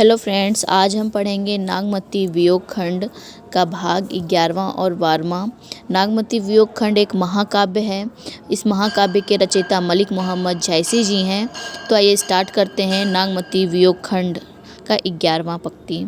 Hello friends, आज हम पढ़ेंगे नागमती वियोग खंड का भाग 11वां और 12वां। नागमती वियोग खंड एक महाकाव्य है। इस महाकाव्य के रचयिता मलिक मोहम्मद जैसी जी हैं। तो आइए स्टार्ट करते हैं नागमती वियोग खंड का 11वां पंक्ति।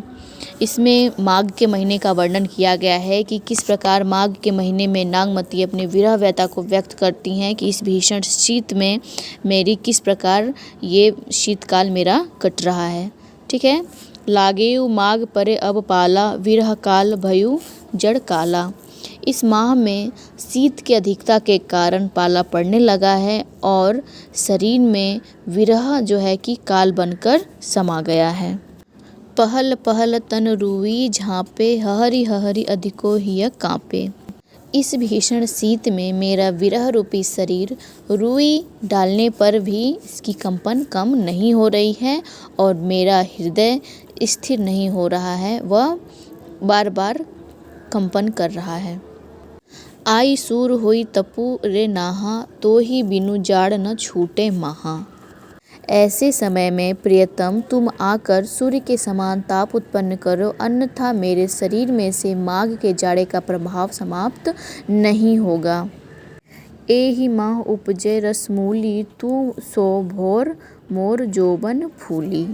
इसमें माघ के महीने का वर्णन किया गया है कि किस प्रकार माघ के महीने में नागमती अपने विरह व्यथा को व्यक्त करती हैं कि इस भीषण शीत में मेरी किस प्रकार ये शीतकाल मेरा कट रहा है। ठीक है। लागेयु माघ परे अब पाला, विरह काल भयु जड़ काला। इस माह में शीत की अधिकता के कारण पाला पड़ने लगा है और शरीर में विरह जो है कि काल बनकर समा गया है। पहल पहल तन रुई झाँपे, हहरी हहरी अधिको हिय काँपे। इस भीषण शीत में मेरा विरह रूपी शरीर रुई डालने पर भी इसकी कंपन कम नहीं हो रही है और मेरा हृदय स्थिर नहीं हो रहा है, वह बार बार कंपन कर रहा है। आई सूर होई तपु रे नाहा, तो ही बिनु जाड़ न छूटे महा। ऐसे समय में प्रियतम तुम आकर सूर्य के समान ताप उत्पन्न करो, अन्यथा मेरे शरीर में से माघ के जाड़े का प्रभाव समाप्त नहीं होगा। एहि माह उपजे रसमूली, तू सो भोर मोर जोबन फूली।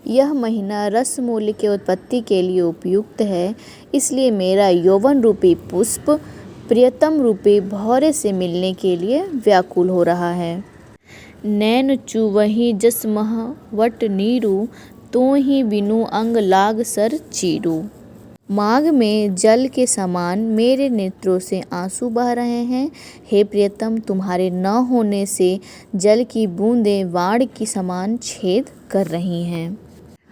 यह महीना रसमूल के उत्पत्ति के लिए उपयुक्त है, इसलिए मेरा यौवन रूपी पुष्प प्रियतम रूपी भौरे से मिलने के लिए व्याकुल हो रहा है। नैन चुवहि जस मह वट नीरू, तो ही बिनु अंग लाग सर चीरू। माघ में जल के समान मेरे नेत्रों से आंसू बह रहे हैं। हे प्रियतम, तुम्हारे न होने से जल की बूंदें वाण की समान छेद कर रही हैं।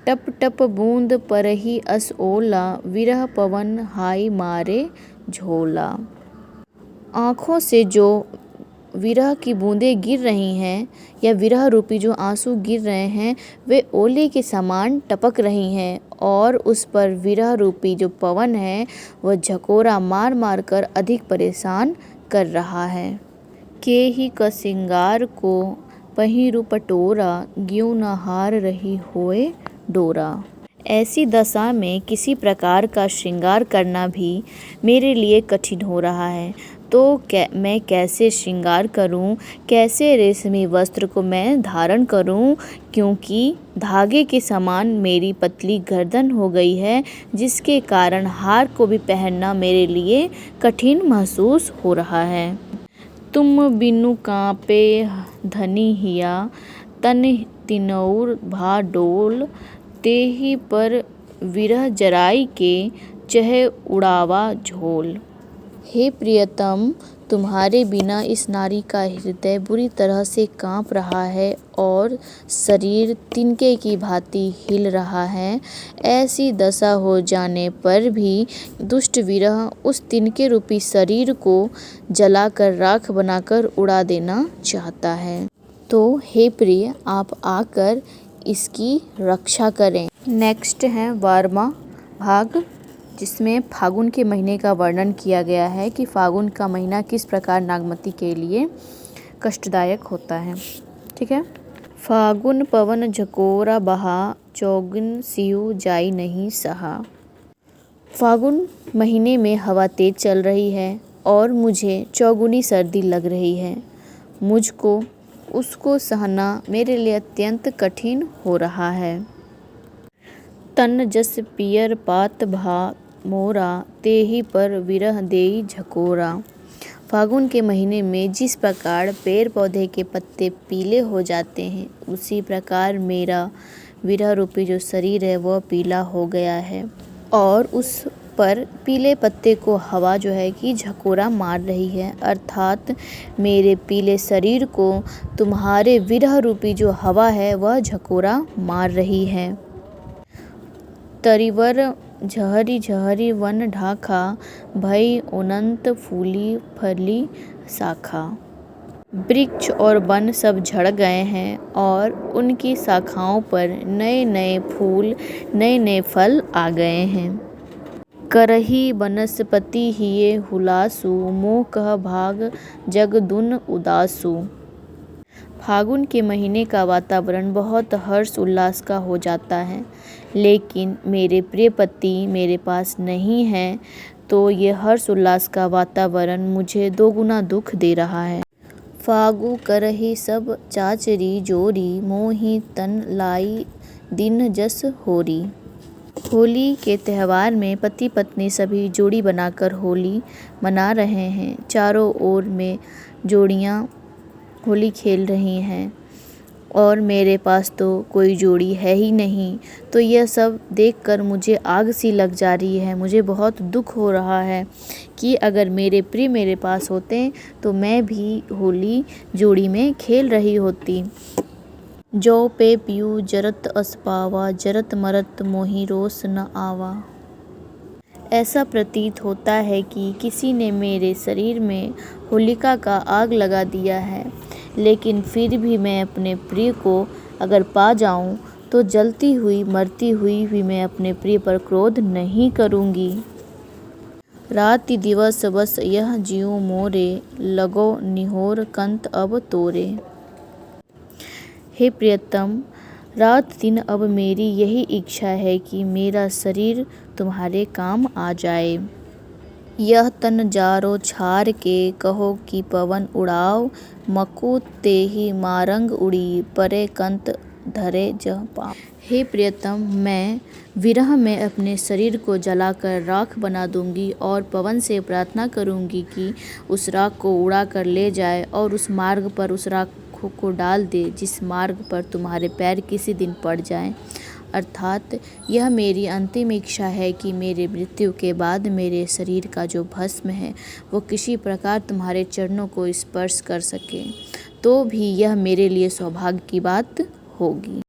टप टप बूंद परही अस ओला, विरह पवन हाय मारे झोला। आँखों से जो विरह की बूंदें गिर रही हैं या विरह रूपी जो आंसू गिर रहे हैं वे ओले के समान टपक रही हैं और उस पर विरह रूपी जो पवन है वह झकोरा मार मार कर अधिक परेशान कर रहा है। के ही क सिंगार को पहिरु पटोरा, ग्यों न हार रही होए डोरा। ऐसी दशा में किसी प्रकार का श्रृंगार करना भी मेरे लिए कठिन हो रहा है। तो मैं कैसे श्रृंगार करूं, कैसे रेशमी वस्त्र को मैं धारण करूं, क्योंकि धागे के समान मेरी पतली गर्दन हो गई है, जिसके कारण हार को भी पहनना मेरे लिए कठिन महसूस हो रहा है। तुम बिनु कांपे धनी हिया, तन तिनौर भा डोल, तेहि पर विरह जराई के चहे उड़ावा झोल। हे प्रियतम, तुम्हारे बिना इस नारी का हृदय बुरी तरह से कांप रहा है और शरीर तिनके की भांति हिल रहा है। ऐसी दशा हो जाने पर भी दुष्ट विरह उस तिनके रूपी शरीर को जलाकर राख बनाकर उड़ा देना चाहता है। तो हे प्रिय, आप आकर इसकी रक्षा करें। नेक्स्ट है 12वां भाग, जिसमें फागुन के महीने का वर्णन किया गया है कि फागुन का महीना किस प्रकार नागमती के लिए कष्टदायक होता है। ठीक है। फागुन पवन झकोरा बहा, चौगुन सिउ जाई नहीं सहा। फागुन महीने में हवा तेज चल रही है और मुझे चौगुनी सर्दी लग रही है। मुझको उसको सहना मेरे लिए अत्यंत कठिन हो रहा है। तन जस पियर पात भा मोरा, तेहि पर विरह देई झकोरा। फागुन के महीने में जिस प्रकार पेड़ पौधे के पत्ते पीले हो जाते हैं, उसी प्रकार मेरा विरह रूपी जो शरीर है वह पीला हो गया है और उस पर पीले पत्ते को हवा जो है कि झकोरा मार रही है, अर्थात मेरे पीले शरीर को तुम्हारे विरह रूपी जो हवा है वह झकोरा मार रही है। तरिवर झहरी झहरी वन ढाखा, भई अनंत फूली फली शाखा। वृक्ष और वन सब झड़ गए हैं और उनकी शाखाओं पर नए नए फूल नए नए फल आ गए हैं। करही वनस्पति हिये हुलासु, मोह कह भाग जग दुन उदासु। फागुन के महीने का वातावरण बहुत हर्ष उल्लास का हो जाता है, लेकिन मेरे प्रिय पति मेरे पास नहीं हैं, तो ये हर्ष उल्लास का वातावरण मुझे दोगुना दुख दे रहा है। फागु करहि सब चाचरी जोरी, मोहि तन लाई दिन जस होरी। होली के त्यौहार में पति पत्नी सभी जोड़ी बनाकर होली मना रहे हैं। चारों ओर में जोड़ियां होली खेल रही हैं और मेरे पास तो कोई जोड़ी है ही नहीं। तो यह सब देखकर मुझे आग सी लग जा रही है। मुझे बहुत दुख हो रहा है कि अगर मेरे प्रिय मेरे पास होते तो मैं भी होली जोड़ी में खेल रही होती। जौ पे पियूँ जरत अस पावा, जरत मरत मोहि रोष न आवा। ऐसा प्रतीत होता है कि किसी ने मेरे शरीर में होलिका का आग लगा दिया है, लेकिन फिर भी मैं अपने प्रिय को अगर पा जाऊं तो जलती हुई मरती हुई भी मैं अपने प्रिय पर क्रोध नहीं करूंगी। राति दिवस बस यह जीव मोरे, लगो निहोर कंत अब तोरे। हे प्रियतम, रात दिन अब मेरी यही इच्छा है कि मेरा शरीर तुम्हारे काम आ जाए। यह तन जारो छार के, कहो कि पवन उड़ाओ, मकु तेहि मारंग उड़ी, परे कंत धरे जह पाँव। हे प्रियतम, मैं विरह में अपने शरीर को जलाकर राख बना दूंगी और पवन से प्रार्थना करूंगी कि उस राख को उड़ा कर ले जाए और उस मार्ग पर उस राख को डाल दे जिस मार्ग पर तुम्हारे पैर किसी दिन पड़ जाएं। अर्थात यह मेरी अंतिम इच्छा है कि मेरे मृत्यु के बाद मेरे शरीर का जो भस्म है वो किसी प्रकार तुम्हारे चरणों को स्पर्श कर सके, तो भी यह मेरे लिए सौभाग्य की बात होगी।